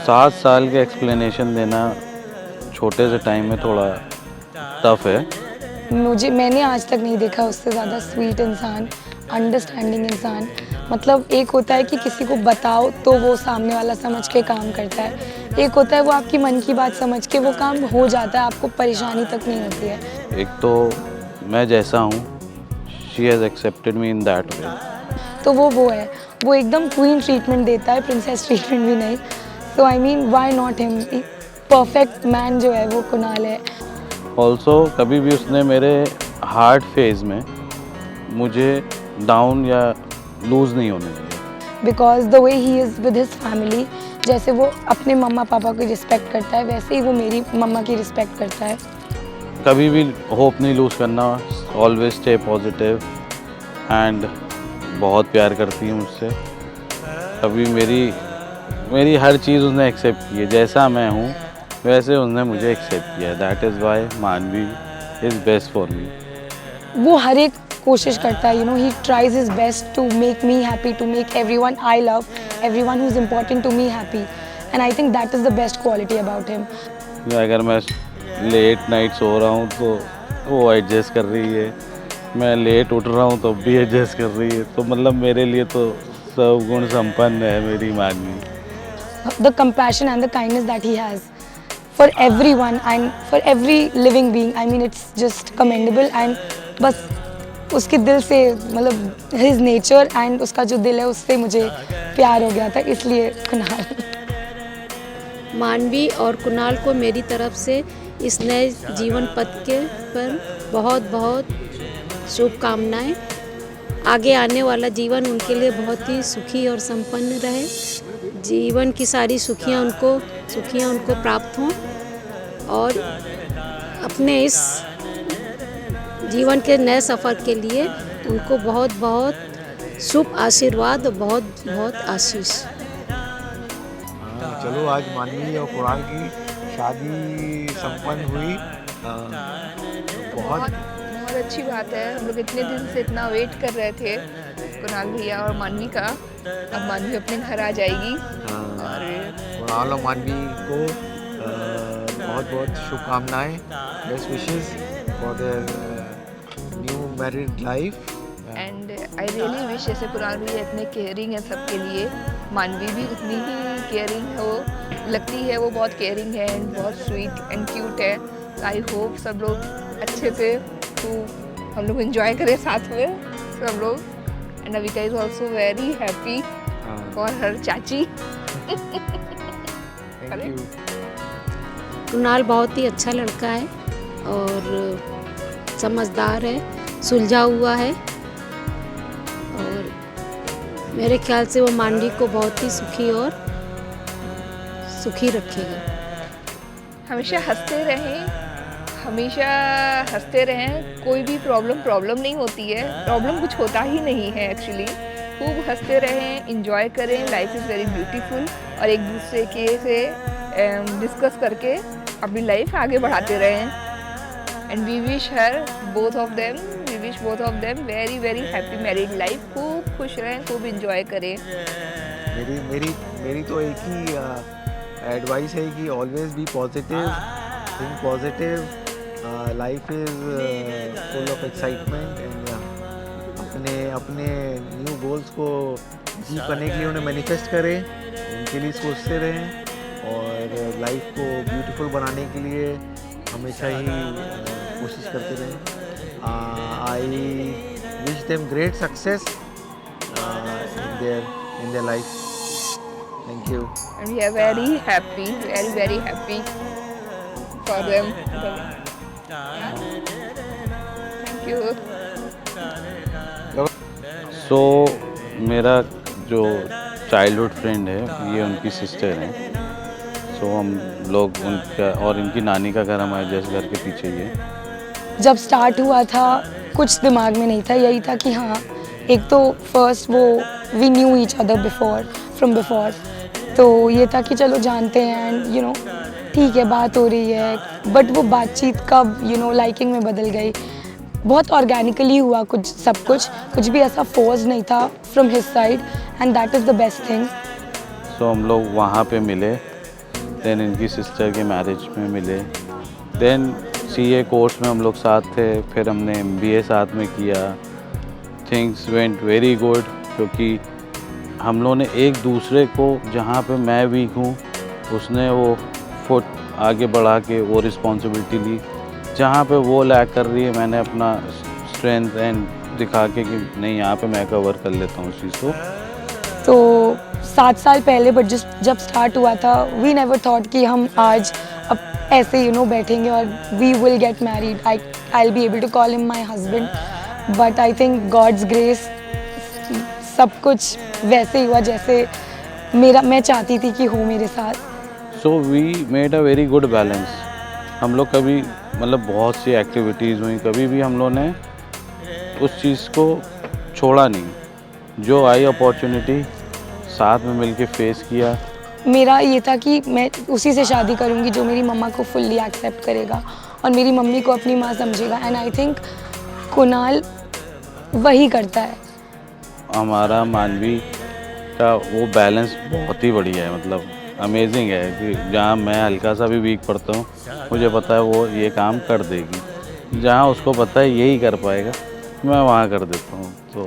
7 साल के एक्सप्लेनेशन देना छोटे से टाइम में थोड़ा टफ है। मैंने आज तक नहीं देखा उससे ज़्यादा स्वीट इंसान, अंडरस्टैंडिंग इंसान। मतलब एक होता है कि किसी को बताओ तो वो सामने वाला समझ के काम करता है, एक होता है वो आपकी मन की बात समझ के वो काम हो जाता है, आपको परेशानी तक नहीं होती है। एक तो मैं जैसा हूँ, she has accepted me in that way. तो वो है, वो एकदम क्वीन ट्रीटमेंट देता है, प्रिंसेस ट्रीटमेंट भी नहीं। So I mean why not him. Perfect man जो है वो कुणाल है। ऑल्सो कभी भी उसने मेरे हार्ड फेज में मुझे डाउन या लूज़ नहीं होने दिया। Because the way he is with his family, जैसे वो अपने मम्मा पापा की रिस्पेक्ट करता है वैसे ही वो मेरी मम्मा की रिस्पेक्ट करता है। कभी भी होप नहीं लूज़ करना, ऑलवेज स्टे पॉजिटिव एंड बहुत प्यार करती है मुझसे। कभी मेरी हर चीज़ उसने एक्सेप्ट की है, जैसा मैं हूँ वैसे उसने मुझे एक्सेप्ट किया है। That is why Manvi is best for me. वो हर एक कोशिश करता है, he tries his best to make me happy, to make everyone I love, everyone who is important to me happy, and I think that is the best quality about him. अगर मैं late night सो रहा हूँ तो वो adjust कर रही है, मैं लेट उठ रहा हूँ तो भी एडजस्ट कर रही है। तो मतलब मेरे लिए तो सब गुण संपन्न है मेरी मानवी। The compassion and the kindness that he has for everyone and for every living being, I mean it's just commendable। and बस उसके दिल से, मतलब his nature and उसका जो दिल है उससे मुझे प्यार हो गया था, इसलिए कुणाल। मानवी और कुणाल को मेरी तरफ से इस नए जीवन पथ के पर बहुत बहुत शुभकामनाएं। आगे आने वाला जीवन उनके लिए बहुत ही सुखी और संपन्न रहे। जीवन की सारी सुखियां उनको प्राप्त हों और अपने इस जीवन के नए सफ़र के लिए उनको बहुत बहुत शुभ आशीर्वाद और बहुत बहुत आशीष। चलो आज मानवी और कुणाल की शादी संपन्न हुई। बहुत अच्छी बात है। हम लोग इतने दिन से इतना वेट कर रहे थे कुणाल भैया और मानवी का। अब मानवी अपने घर आ जाएगी। और कुणाल और मानवी को बहुत बहुत शुभकामनाएं, best wishes for their new married life. And I really wish जैसे कुणाल भैया इतने केयरिंग है सबके लिए, मानवी भी उतनी ही केयरिंग हो लगती है। वो बहुत केयरिंग है एंड बहुत स्वीट एंड क्यूट है। आई होप सब लोग अच्छे से हम लोग एंजॉय करें साथ में सब लोग। And Avika is also very happy for her चाची। कुणाल बहुत ही अच्छा लड़का है और समझदार है, सुलझा हुआ है और मेरे ख्याल से वो मानवी को बहुत ही सुखी रखेगा। हमेशा हंसते रहें। कोई भी प्रॉब्लम नहीं होती है, प्रॉब्लम कुछ होता ही नहीं है एक्चुअली। खूब हंसते रहें, इंजॉय करें, लाइफ इज़ वेरी ब्यूटीफुल। और एक दूसरे के से डिस्कस करके अपनी लाइफ आगे बढ़ाते रहें। And we wish both of them very very happy married life. खूब खुश रहें, खूब इंजॉय करें। मेरी तो एक ही एडवाइस है कि always be positive, think positive. Life is full of excitement and अपने न्यू गोल्स को अचीव करने के लिए उन्हें मैनिफेस्ट करें, उनके लिए सोचते रहें और लाइफ को ब्यूटीफुल बनाने के लिए हमेशा ही कोशिश करते रहें। I wish them great success in their life. Thank you. And we are very happy for them. Thank you. सो मेरा जो चाइल्डहुड फ्रेंड है ये उनकी सिस्टर हैं। सो हम लोग उनका और इनकी नानी का घर हमारे जैसे घर के पीछे ही है। जब स्टार्ट हुआ था कुछ दिमाग में नहीं था, यही था कि हाँ, एक तो फर्स्ट वो we knew each other from before, तो ये था कि चलो जानते हैं एंड ठीक है बात हो रही है। बट वो बातचीत कब लाइकिंग में बदल गई। बहुत ऑर्गेनिकली हुआ सब कुछ भी ऐसा फोर्स नहीं था from his side, and that is the best thing. So हम लोग वहाँ पे मिले देन इनकी सिस्टर के मैरिज में मिले, देन सीए कोर्स में हम लोग साथ थे, फिर हमने एमबीए साथ में किया। थिंग्स वेंट वेरी गुड, क्योंकि हम लोगों ने एक दूसरे को, जहाँ पे मैं वीक हूँ उसने वो फुट आगे बढ़ा के वो रिस्पॉन्सिबिलिटी ली, जहाँ पे वो लैक कर रही है मैंने अपना स्ट्रेंथ एंड दिखा के कि नहीं यहाँ पे मैं कवर कर लेता हूँ उस चीज़ को। तो 7 साल पहले बट जब स्टार्ट हुआ था, वी नेवर थॉट कि हम आज अब ऐसे बैठेंगे और we will get married, I will be able to call him my husband, but I think God's grace सब कुछ वैसे ही हुआ जैसे मैं चाहती थी कि हो मेरे साथ। So we made a very good balance. हम लोग कभी मतलब बहुत सी एक्टिविटीज़ हुई, कभी भी हम लोग ने उस चीज़ को छोड़ा नहीं, जो आई अपॉर्चुनिटी साथ में मिलके फेस किया। मेरा ये था कि मैं उसी से शादी करूँगी जो मेरी मम्मा को फुल्ली एक्सेप्ट करेगा और मेरी मम्मी को अपनी माँ समझेगा, एंड आई थिंक कुणाल वही करता है। हमारा मानवी का वो बैलेंस बहुत ही बढ़िया है, मतलब अमेजिंग है कि जहाँ मैं हल्का सा भी वीक पड़ता हूँ मुझे पता है वो ये काम कर देगी, जहाँ उसको पता है यही कर पाएगा मैं वहाँ कर देता हूँ। तो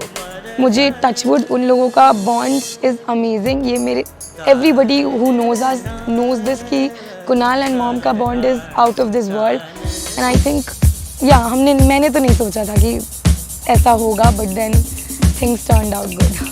मुझे टचवुड उन लोगों का बॉन्ड इज़ अमेजिंग। ये मेरे everybody who knows us knows this कि कुणाल एंड मॉम का bond is out of this world, and I think मैंने तो नहीं सोचा था कि ऐसा होगा, but then things turned out good.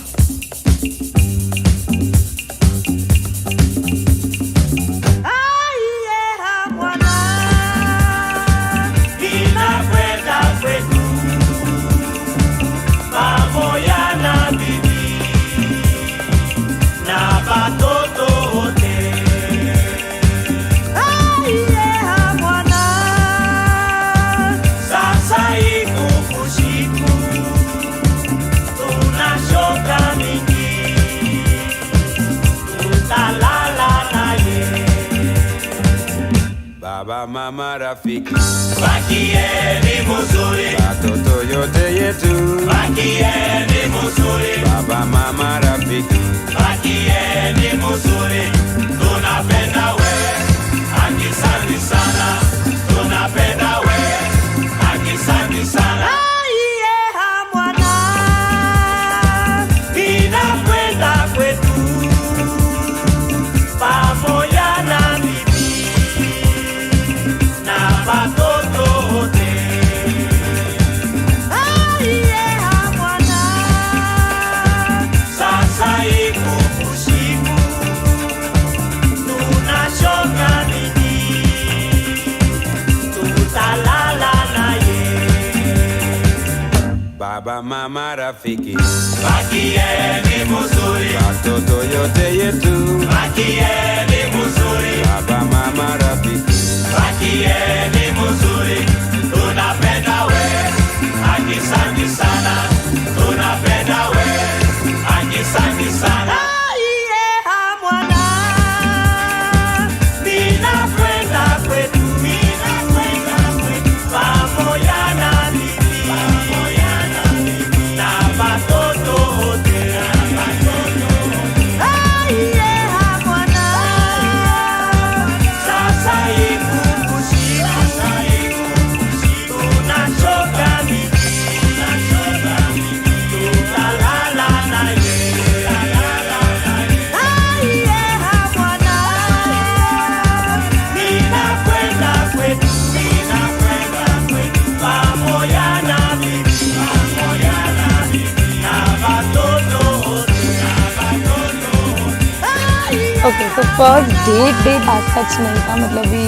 Baba mama rafiki bakieni muzuri, watoto yote yetu bakieni muzuri. Baba mama rafiki bakieni muzuri, tunapenda we akisandi sana, tunapenda we akisandi sana. Ninakwenda kwetu pamoja na Baba mama rafiki bakieni muzuri, watoto yote yetu bakieni muzuri. Baba mama rafiki bakieni muzuri, tunapenda we akisandi sana, tunapenda we akisandi sana. Okay, so first date as such नहीं था, मतलब we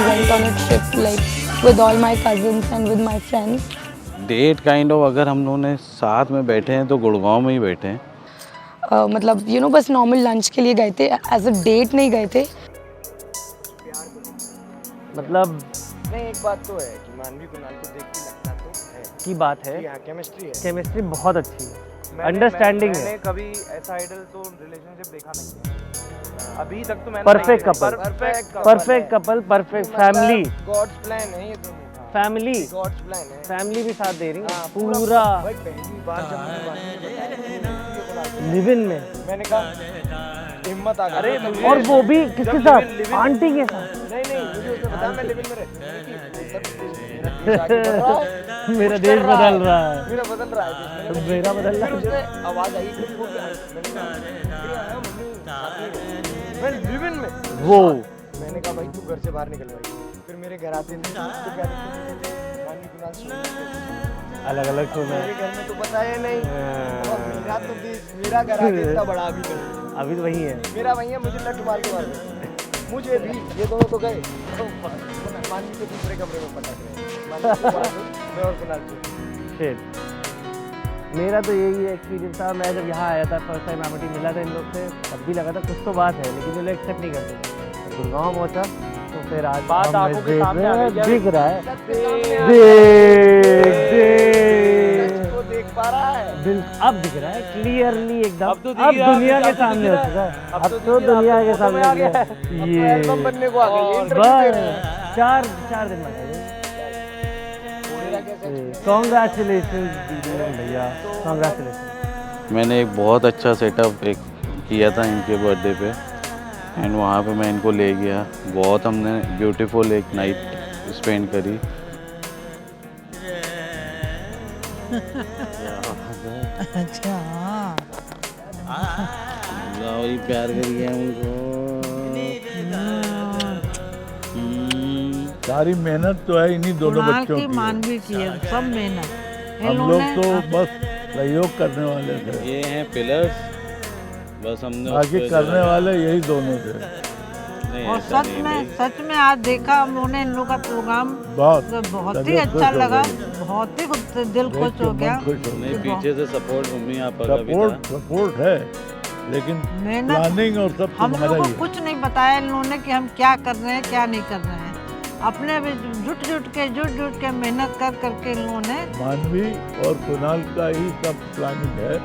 went on a trip like with all my cousins and with my friends. That kind of अगर हम लोगों ने साथ में बैठे हैं तो गुड़गांव में ही बैठे हैं। मतलब बस नॉर्मल लंच के लिए गए थे, एज अ डेट नहीं गए थे। मतलब नहीं, एक बात तो है कि मानवी कुणाल को देख के लगता तो है की बात है, यहाँ केमिस्ट्री है, केमिस्ट्री बहुत अच्छी है, अंडरस्टैंडिंग है। मैंने कभी ऐसा आइडल तो रिलेशनशिप देखा नहीं है अभी तक, तो मैंने perfect couple, perfect couple, perfect family, God's plan है ये तो, फैमिली, गॉड्स प्लान है, फैमिली भी साथ दे रही है पूरा। पूरा भाई पहली बार जब मैंने बताया लिव इन में, लिव इन में मैंने कहा हिम्मत आ गई। अरे और वो भी किसके साथ? आंटी के साथ। नहीं मुझे उसने बताया मैं लिविंग में रहता मेरा देश बदल रहा है। मेरा बदल रहा है देश। मेरा बदल रहा है। उसने आवाज आई मैं लिविंग में। वो मैंने कहा भाई तू घर से बाहर निकल भाई। फिर मेरे घर आते थे तो क्या अलग अलग सोना मेरे घर में तो पता है नहीं। और मेरा तो मेरा घर आगे इतना बड़ा अभी नहीं। अभी तो वही है। मेरा भैया मुझे लट मार के मार गए। मुझे भी ये दोनों तो गए तो मानवी के दूसरे कमरे में पटा गए। मैं और कुणाल शिट। मेरा तो यही एक्सपीरियंस था। मैं जब यहाँ आया था फर्स्ट टाइम एमिटी मिला था इन लोग से, तब भी लगा था कुछ तो बात है, लेकिन ये लोग एक्सेप्ट नहीं करते। गुड़गांव पहुँचा तो फिर आज बात आंखों के सामने आ गई। दिख रहा है। देख पा रहा है। अब दिख रहा है क्लियरली एकदम। अब तो दुनिया के सामने हो चुका है। अब तो दुनिया के सामने आ गया। ये एल्बम बनने को आ गई। बस 4 दिन में कांग्रेचुलेशंस भैया, कांग्रेचुलेशन। मैंने एक बहुत अच्छा सेटअप एक किया था इनके बर्थडे पे, एंड वहाँ पे मैं इनको ले गया। बहुत हमने ब्यूटीफुल एक नाइट स्पेंड करी। अच्छा वही प्यार करिए उनको। सारी मेहनत तो है इन्हीं दोनों बच्चों की। मानवी की है सब मेहनत। हम लोग तो बस सहयोग करने वाले थे। ये हैं पिलर्स, बस हमने बाकी करने वाले यही दोनों थे। और सच में आज देखा हम लोगों ने इन लोगों का प्रोग्राम, बहुत ही अच्छा लगा। बहुत ही दिल खुश हो गया। नहीं, पीछे से सपोर्ट मम्मी पापा का भी था। सपोर्ट है, लेकिन प्लानिंग और सब हम लोगों को कुछ नहीं बताया इन लोगों ने कि हम क्या कर रहे हैं क्या नहीं कर रहे हैं। अपने भी जुट के मेहनत करके इन लोगों ने। मानवी और कुणाल का ही सब प्लानिंग है।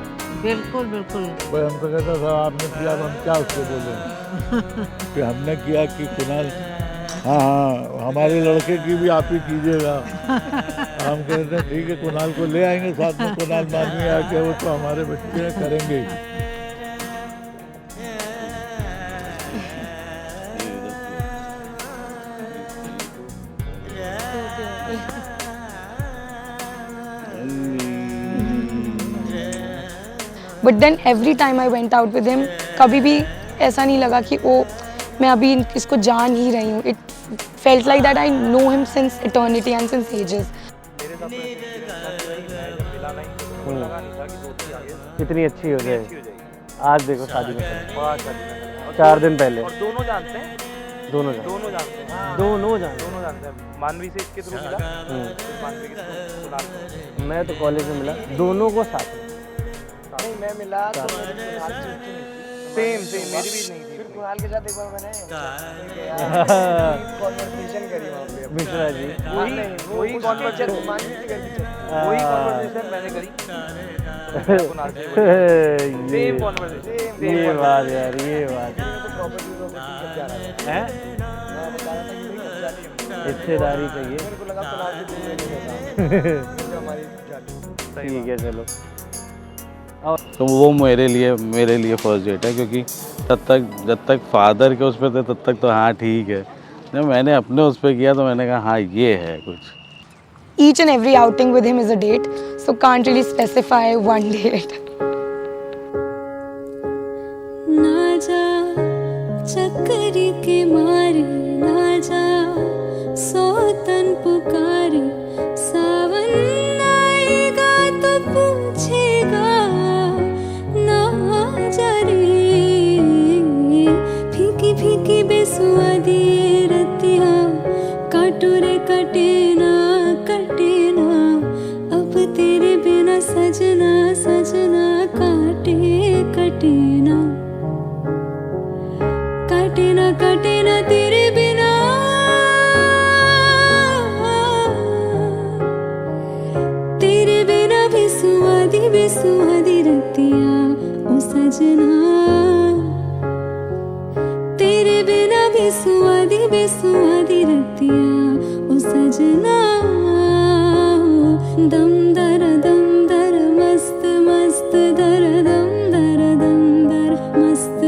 बिल्कुल कोई हमसे कहता था आपने किया तो हम क्या उसको बोले। कि हमने किया कि कुणाल हाँ हमारे लड़के की भी आप ही कीजिएगा। हम कहते हैं ठीक है कुणाल को ले आएंगे साथ में। कुणाल मानवी आके वो तो हमारे बच्चे करेंगे। But then every time I went out with him, कभी भी ऐसा नहीं लगा कि ओ मैं अभी इसको जान ही रही हूँ। It felt like that I know him since eternity and since ages. कितनी अच्छी हो जाए। आज देखो शादी में 4 दिन पहले। और दोनों जानते हैं। दोनों जानते हैं। मानवी से इसके थ्रू मिला। मानवी के थ्रू कुणाल को। मैं तो कॉलेज में मिला दोनों को साथ में। नहीं मैं मिला तो सेम मेरी भी नहीं थी। फिर कुणाल के साथ एक बार मैंने कॉन्वर्सेशन करी वहाँ पे मिश्रा जी। वही कॉन्वर्सेशन मानवी से करी। वही कॉन्वर्सेशन मैंने करी कुणाल से। Same conversation. ये बात यार, ये बात तो प्रॉपर्टी कब जा रहा है। मैं बता रहा था कि भाई कब जा रही है। हिस्सेदारी चाहिए। मेरे को लगा कुणाल से दूर रहने का हमारी जाली। ठीक है चलो। तो वो मेरे लिए फर्स्ट डेट है, क्योंकि जब तक फादर के उस पर थे तब तक तो हाँ ठीक है। जब मैंने अपने उस पर किया तो मैंने कहा हाँ ये है कुछ। Each and every outing with him is a date, so can't really specify one date. ना जा चक्कर के मारे, ना जा सौतन पुकारे, सावन आएगा तो पूछेगा ना जा रे। फीकी फीकी बेसुआदी रतिया काटो रे कटे ना अब तेरे बिना सजना सजना काटे ना तेरे बिना। तेरे बिना बेसुआदी रतिया ओ सजना। तेरे बिना बेसुआदी रतिया ओ सजना। दम दर मस्त दर दम दर मस्त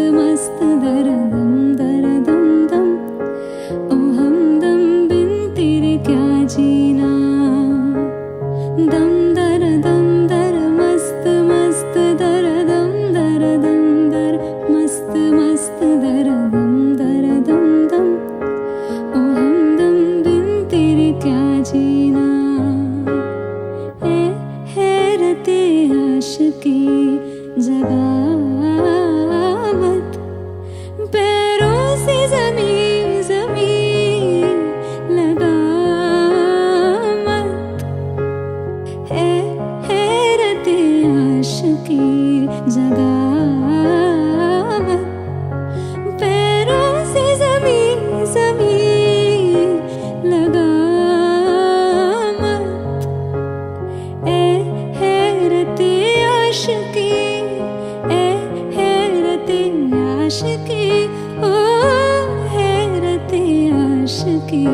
की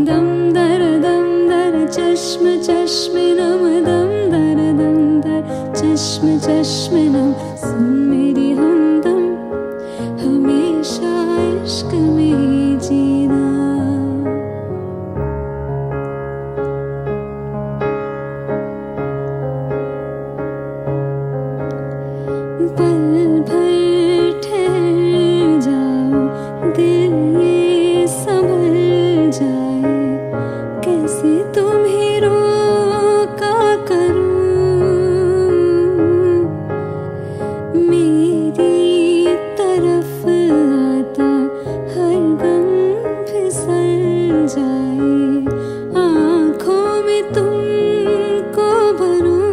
दम दर चश्म चश्म नम दम दर चश्म चश्म नम सुन मेरी हमदम हमेशा इश्क में जीना पल भर ठहर जाओ दिल ये संभल जाए कैसे तुम्हें रोका करूं मेरी तरफ आता हर गम फिसल जाए आँखों में तुमको भरूं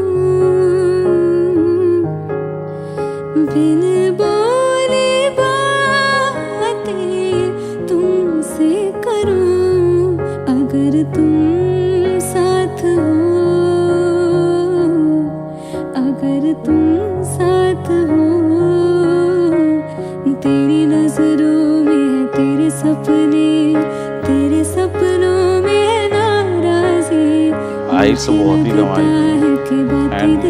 बिन बोले बातें तुमसे करूं अगर तुम साथ हो अगर तुम साथ हो तेरी नजरों में है तेरे सपनों में है नाराजी आइस तो बहुत ही कमाल की एंड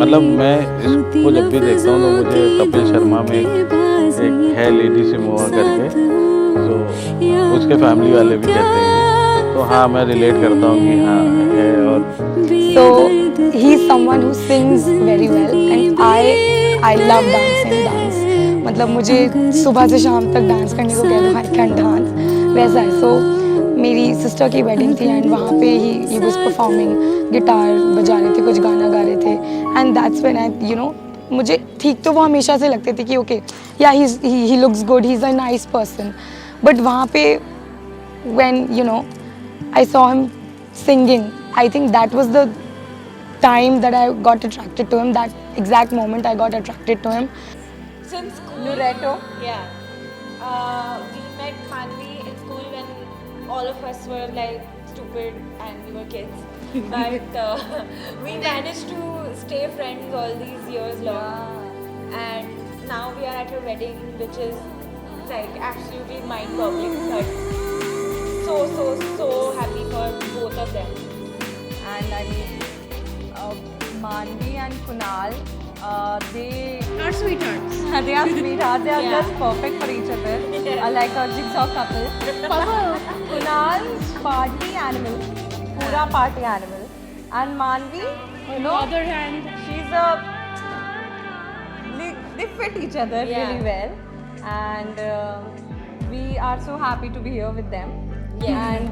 मतलब मैं इसको जब भी देखता हूँ तो मुझे कपिल शर्मा में एक है लेडी सिमोआ करके तो उसके फैमिली वाले भी कहते हैं तो हाँ मैं रिलेट करता हूँ कि हाँ है और So he is someone who sings very well and I love dance. मतलब मुझे सुबह से शाम तक डांस करने को कह दो I can dance वैसा है. So मेरी सिस्टर की वेडिंग थी एंड वहाँ पे ही वाज परफॉर्मिंग गिटार बजा रहे थे कुछ गाना गा रहे थे एंड दैट्स व्हेन आई मुझे ठीक तो वो हमेशा से लगते थे कि ओके या he looks good he is a nice person but वहाँ पे when I saw him singing I think that was the time that I got attracted to him that exact moment I got attracted to him. Since school. Loreto. Yeah. We met Manvi in school when all of us were like stupid and we were kids. But we managed to stay friends all these years long. And now we are at her wedding, which is like absolutely mind-boggling. But so happy for both of them. And I mean, Manvi and Kunal, they are sweethearts. They are sweethearts. They are just perfect for each other. Like a jigsaw couple. Kunal, party animal, pura party animal, and Manvi, on the other hand, she's they fit each other really well, and we are so happy to be here with them. And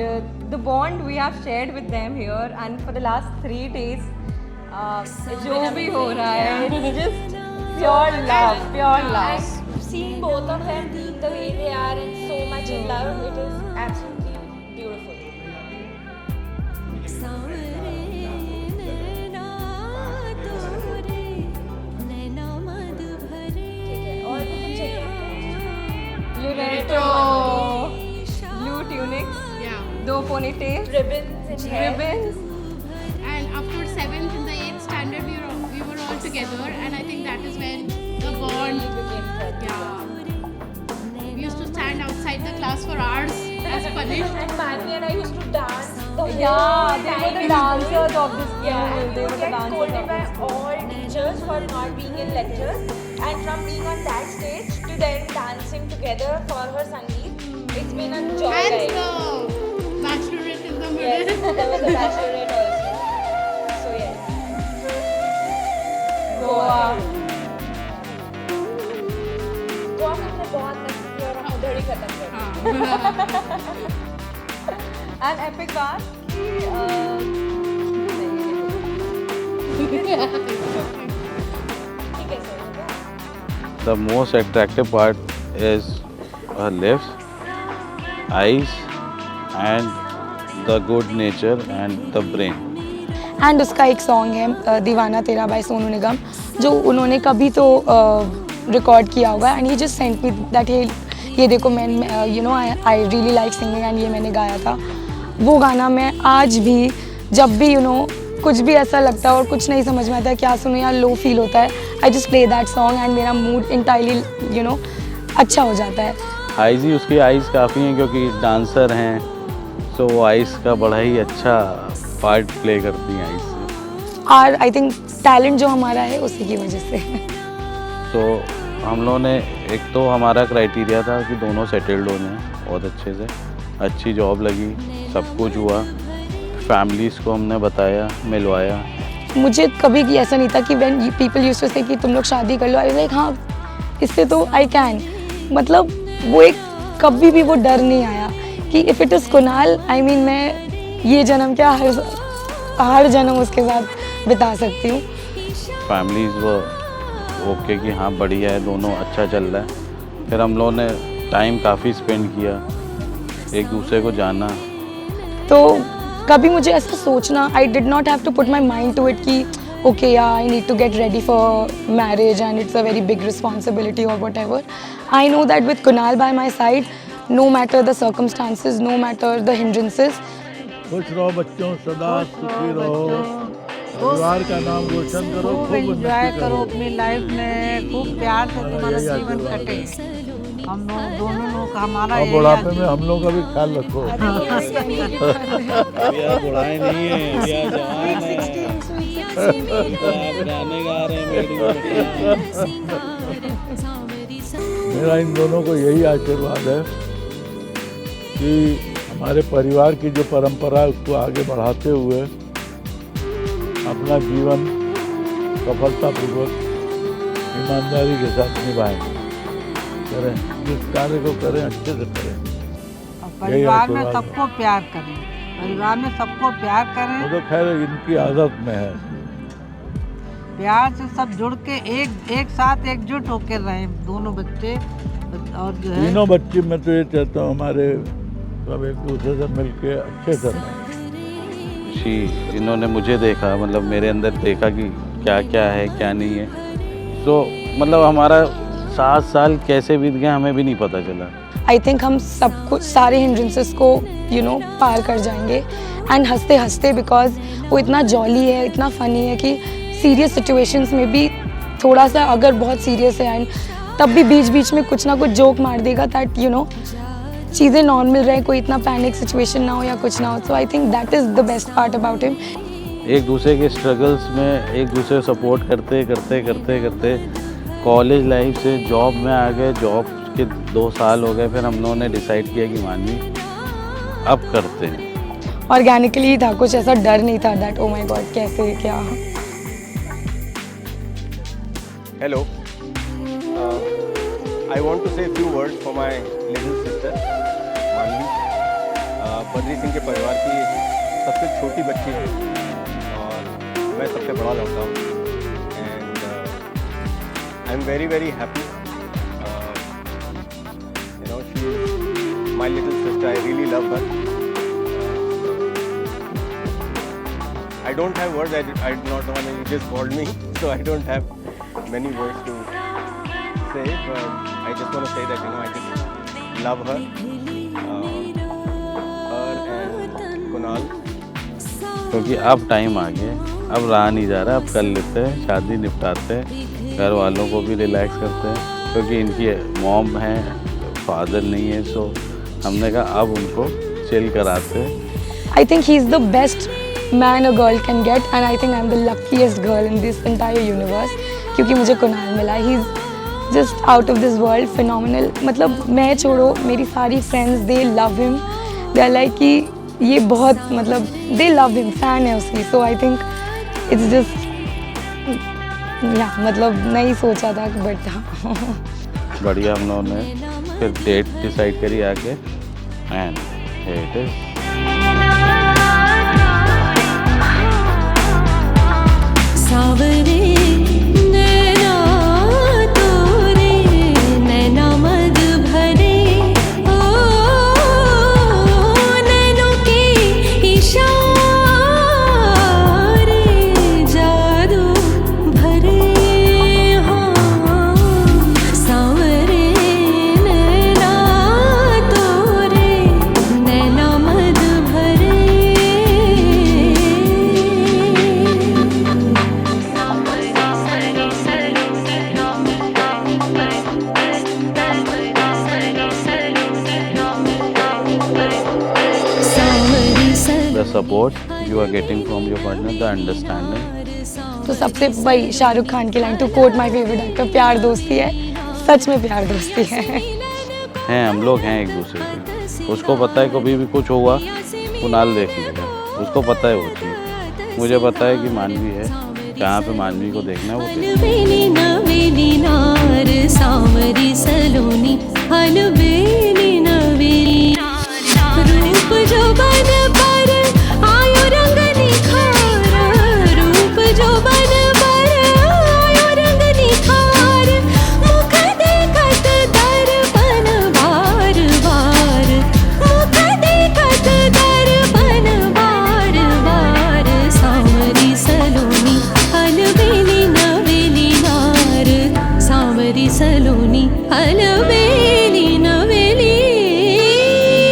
the bond we have shared with them here, and for the last 3 days, जो भी हो रहा है, it's just pure love. Seeing both of them being the way they are and so much in love, it is absolutely beautiful. Loreto, blue tunics, दो ponytails, ribbons. And up to 7th and the 8th standard, we were all together, and I think that is when the bond became. Yeah. We used to stand outside the class for hours as punished. And Manvi and I used to dance the whole they were the dancers of this school. Yeah, and They we were would the get dancers scolded of by this school. all teachers for not being in lectures, and from being on that stage to then dancing together for her Sangeet, it's been a joy. And the bachelorette in the middle. Yes, there was a bachelorette also. So yes. Goa. Goa में हमने बहुत मस्ती की और हम उधर ही खत्म कर दिया. And epic part. The most attractive part is her lips, eyes, and the good nature and the brain. And उसका एक सॉन्ग है दीवाना तेरा बाय सोनू निगम जो उन्होंने कभी तो रिकॉर्ड किया होगा and he just sent me that ये देखो मैं I really like singing and ये मैंने गाया था. वो गाना मैं आज भी जब भी कुछ भी ऐसा लगता है और कुछ नहीं समझ में आता है क्या सुनूं या लो फील होता है I just play that song and मेरा मूड इंटायरली अच्छा हो जाता है. आइज़ ही उसकी आइज़ काफ़ी हैं क्योंकि डांसर हैं तो वो आइस का बड़ा ही अच्छा पार्ट प्ले करती हैं आइस। और आई थिंक टैलेंट जो हमारा है उसी की वजह से। तो हम लोगों ने एक तो हमारा क्राइटेरिया था कि दोनों सेटल्ड होने बहुत अच्छे से, अच्छी जॉब लगी, सब कुछ हुआ, फैमिलीज़ को हमने बताया, मिलवाया। मुझे कभी ऐसा नहीं था कि व्हेन पीपल यूज्ड टू से कि तुम लोग शादी कर लो, आई वाज लाइक हाँ इससे तो आई कैन, मतलब वो एक कभी भी वो डर नहीं आया कि if it is Kunal, I mean मैं ये जन्म क्या हर जन्म उसके साथ बिता सकती हूँ। फैमिलीज़ वो ओके कि हाँ बढ़िया है, दोनों अच्छा चल रहा है। फिर हम लोगों ने टाइम काफ़ी स्पेंड किया, एक दूसरे को जाना। तो कभी मुझे ऐसा सोचना, I did not have to put my mind to it कि ओके या I need to get ready for marriage and it's a very big responsibility और whatever. I know that with Kunal by my side, no matter the circumstances, no matter the hindrances, खुश रहो बच्चों, सदा सुखी रहो, परिवार का नाम रोशन करो, खूब एंजॉय करो अपनी लाइफ में, खूब प्यार से तुम्हारा जीवन कटे। हम लोग दोनों लोग हमारा बुढ़ापे में हम लोग का भी ख्याल रखो। बुढ़ाए नहीं है, जवान मेरा इन दोनों को यही आशीर्वाद है कि हमारे परिवार की जो परंपरा है उसको आगे बढ़ाते हुए अपना जीवन सफलतापूर्वक ईमानदारी के साथ निभाएं, करें, जिस कार्य को करें अच्छे से करें। परिवार में सबको प्यार करें, परिवार में सबको प्यार करें। वो तो खैर इनकी आदत में है, प्यार से सब जुड़ के एक साथ एकजुट होकर रहें दोनों बच्चे। और जो है तीनों बच्चे, मैं तो ये चाहता हूँ हमारे सब एक दूसरे से मिलके अच्छे से रहें। इन्होंने मुझे देखा, मतलब मेरे अंदर देखा कि क्या क्या है क्या नहीं है, तो मतलब हमारा 7 साल कैसे बीत गए हमें भी नहीं पता चला। आई थिंक हम सब कुछ सारे हिंड्रेंसेस को पार कर जाएंगे एंड हंसते हंसते, बिकॉज वो इतना जॉली है, इतना फ़नी है कि सीरियस सिचुएशंस में भी थोड़ा सा अगर बहुत सीरियस है एंड तब भी बीच बीच में कुछ ना कुछ जोक मार देगा दैट चीज़ें नॉर्मल रहे, कोई इतना पैनिक सिचुएशन ना हो या कुछ ना हो। So I think that is the best part about him. एक दूसरे के स्ट्रगल्स में एक दूसरे को सपोर्ट करते करते करते करते कॉलेज लाइफ से जॉब में आ गए। जॉब के 2 साल हो गए, फिर हम लोगों ने डिसाइड किया कि मानवी अब करते हैं। ऑर्गेनिकली ही था, कुछ ऐसा डर नहीं था दैट ओ माय गॉड कैसे क्या। Hello. I want to say a few words for my little sister, मानवी। बद्री सिंह के परिवार की सबसे छोटी बच्ची है और मैं सबसे बड़ा लड़का हूँ। And I am very very happy. She is my little sister, I really love her. I don't have words, I do not know, you just called me, so I don't have many words to say, but I just want to say that I just love her, her and Kunal. क्योंकि अब time आ गया, अब रहा नहीं जा रहा, अब कर लेते हैं, शादी निपटाते हैं, घर वालों को भी रिलैक्स करते हैं, क्योंकि इनकी मॉम है, फादर नहीं है, सो हमने कहा अब उनको चिल कराते हैं। I think he is the best man a girl can get and I think I'm the luckiest girl in this entire universe क्योंकि मुझे कुणाल मिला। He's just out of this world, phenomenal। मतलब मैं छोड़ो, मेरी सारी friends they love him, they are like कि ये बहुत मतलब they love him, fan है उसकी। So I think it's just मतलब नहीं सोचा था but बढ़िया हम लोगों ने फिर डेट डिसाइड करी आके एंड here it is। सावरे नैना तोरे नैना मद भरे ओ नैनों के इशारे जादू भरे हाँ सावरे नैना तोरे नैना मद भरे support you are getting from your partner, the understanding. तो सबसे भाई शाहरुख खान की line, to quote my favourite actor, प्यार दोस्ती है, सच में प्यार दोस्ती है। हैं हम लोग हैं एक दूसरे के, उसको पता है कभी भी कुछ होगा कुणाल देख लेगा, उसको पता है वो चीज़, मुझे पता है कि मानवी है, जहाँ पे मानवी को देखना है वो सांवरी सलोनी हलबेली नवेली रूप जो बन पर आयो रंग निखार, रूप जो बन पर आयो रंग निखार, मुख देखत दर्पण बार बार, मुख देखत दर्पण बार बार, सांवरी सलोनी हलबेली नवेली नार, सांवरी सलोनी हलबेली नवेली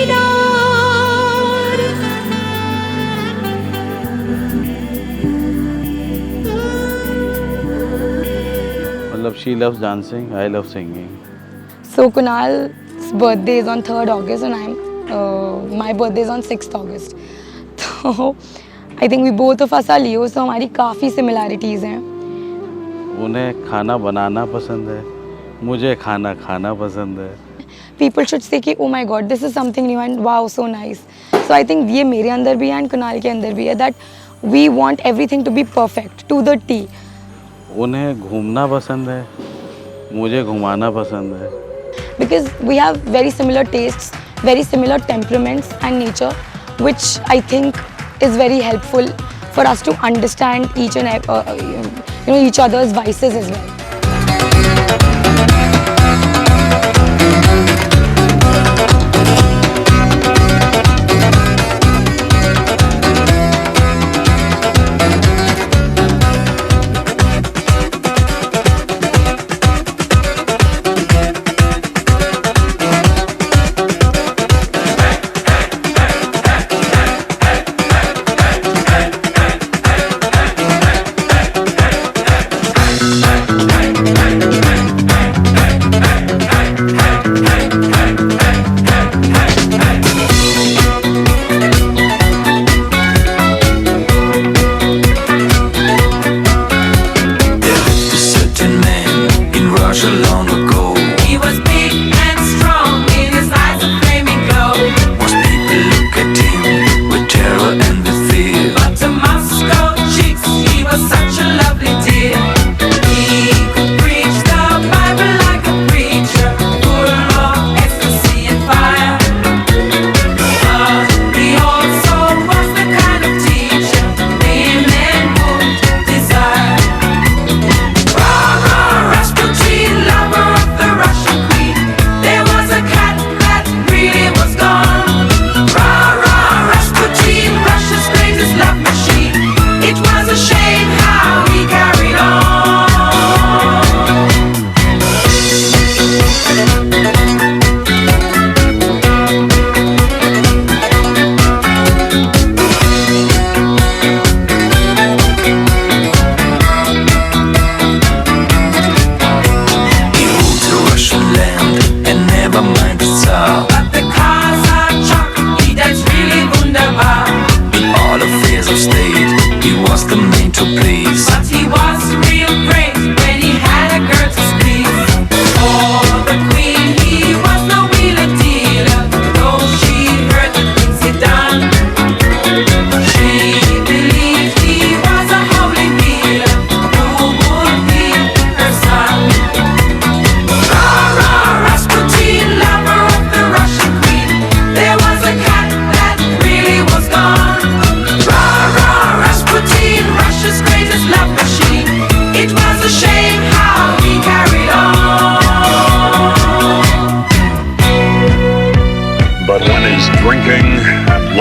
नार। मतलब she loves dancing, I love singing. So Kunal's birthday is on 3rd August and my birthday is on 6th August. तो I think we both of us are Leo, so हमारी काफ़ी similarities हैं। उन्हें खाना बनाना पसंद है, मुझे खाना खाना पसंद है। People should say कि oh my god this is something new and wow so nice. So I think ये मेरे अंदर भी है and कुणाल के अंदर भी है that we want everything to be perfect to the T. उन्हें घूमना पसंद है, मुझे घुमाना पसंद है। Because we have very similar tastes, very similar temperaments and nature, which I think is very helpful for us to understand each and each other's vices as well.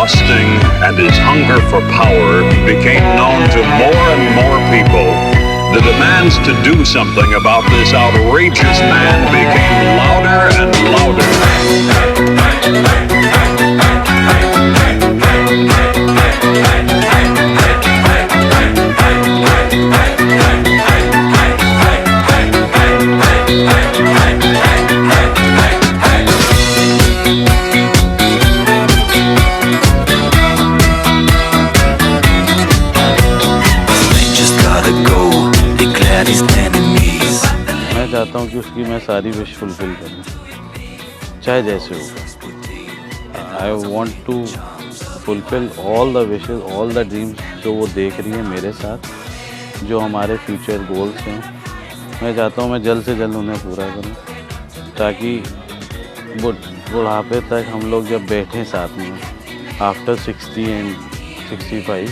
lusting and his hunger for power became known to more and more people, the demands to do something about this outrageous man became louder and louder. कि उसकी मैं सारी wish fulfil करूँ, चाहे जैसे हो। I want to fulfil all the wishes, all the dreams जो वो देख रही है मेरे साथ, जो हमारे फ्यूचर गोल्स हैं। मैं चाहता हूँ मैं जल्द से जल्द उन्हें पूरा करूँ, ताकि बुढ़ापे तक हम लोग जब बैठें साथ में आफ्टर 60 एंड 65,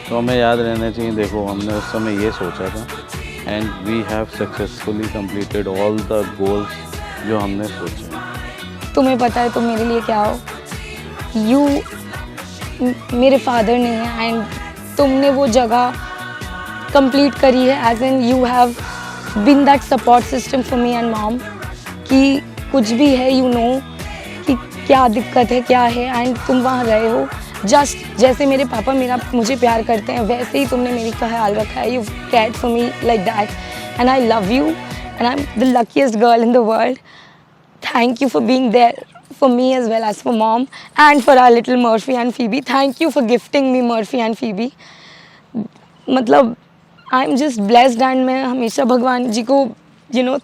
तो हमें याद रहना चाहिए, देखो हमने उस समय ये सोचा था and we have successfully completed all the goals जो हमने सोचे। तुम्हें पता है तुम मेरे लिए क्या हो, मेरे फादर ने है एंड तुमने वो जगह कंप्लीट करी है, as in you have been that support system for me and mom, कि कुछ भी है यू नो कि क्या दिक्कत है क्या है, एंड तुम वहाँ रहे हो। जस्ट जैसे मेरे पापा मुझे प्यार करते हैं वैसे ही तुमने मेरी ख्याल रखा है, you cared for me like that and I love you and I am the luckiest girl in the world. Thank you for being there for me as well as for mom and for our little Murphy and Phoebe. Thank you for gifting me Murphy and Phoebe. मतलब I'm just blessed and मैं हमेशा भगवान जी को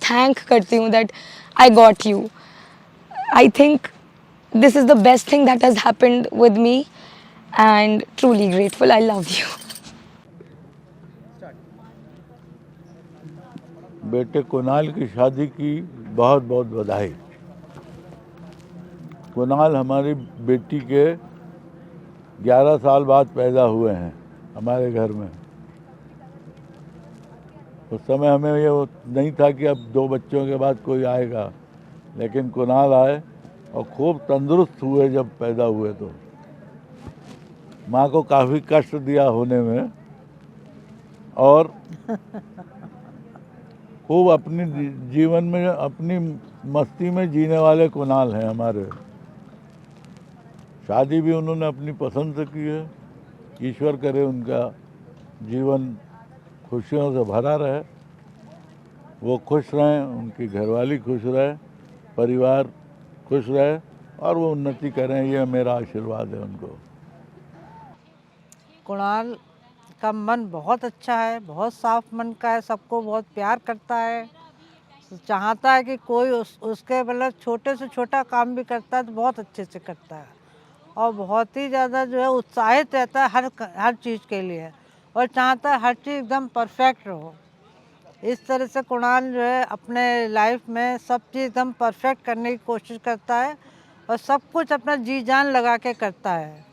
thank करती हूँ that I got you. I think this is the best thing that has happened with me and truly grateful. I love you. बेटे कुणाल की शादी की बहुत बहुत बधाई। कुणाल हमारी बेटी के 11 साल बाद पैदा हुए हैं हमारे घर में। उस समय हमें ये नहीं था कि अब 2 बच्चों के बाद कोई आएगा, लेकिन कुणाल आए और खूब तंदुरुस्त हुए। जब पैदा हुए तो माँ को काफ़ी कष्ट दिया होने में, और खूब अपनी जीवन में अपनी मस्ती में जीने वाले कुणाल हैं हमारे। शादी भी उन्होंने अपनी पसंद से की है। ईश्वर करे उनका जीवन खुशियों से भरा रहे, वो खुश रहें, उनकी घरवाली खुश रहे, परिवार खुश रहे और वो उन्नति करें, ये मेरा आशीर्वाद है उनको। कुणाल का मन बहुत अच्छा है, बहुत साफ मन का है, सबको बहुत प्यार करता है, चाहता है कि कोई उसके मतलब छोटे से छोटा काम भी करता है तो बहुत अच्छे से करता है, और बहुत ही ज़्यादा जो है उत्साहित रहता है हर चीज़ के लिए, और चाहता है हर चीज़ एकदम परफेक्ट रहो। इस तरह से कुणाल जो है अपने लाइफ में सब चीज़ एकदम परफेक्ट करने की कोशिश करता है और सब कुछ अपना जी जान लगा के करता है।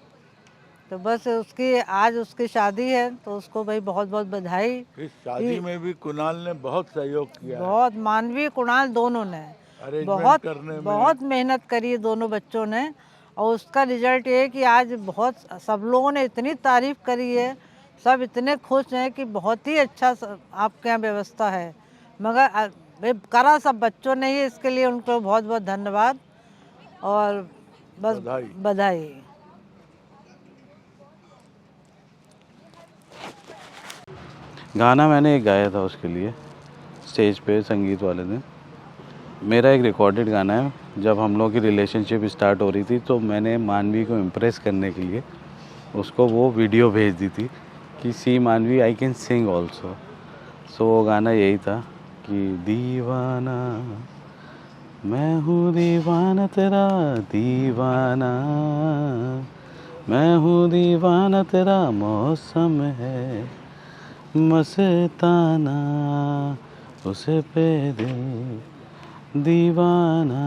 तो बस आज उसकी शादी है तो उसको भाई बहुत बहुत बधाई। इस शादी में भी कुणाल ने बहुत सहयोग किया, बहुत मानवी कुणाल दोनों ने बहुत मेहनत करी है दोनों बच्चों ने, और उसका रिजल्ट ये है कि आज बहुत सब लोगों ने इतनी तारीफ करी है, सब इतने खुश हैं कि बहुत ही अच्छा आपके यहाँ व्यवस्था है, मगर करा सब बच्चों ने ही, इसके लिए उनको बहुत बहुत धन्यवाद और बस बधाई। गाना मैंने एक गाया था उसके लिए स्टेज पे संगीत वाले दिन। मेरा एक रिकॉर्डेड गाना है। जब हम लोग की रिलेशनशिप स्टार्ट हो रही थी तो मैंने मानवी को इम्प्रेस करने के लिए उसको वो वीडियो भेज दी थी कि सी मानवी आई कैन सिंग ऑल्सो। सो वो गाना यही था कि दीवाना मैं हूँ दीवाना तेरा दीवाना, मैं हूँ दीवाना तेरा मौसम है मस्ताना, उसे पे दिल दीवाना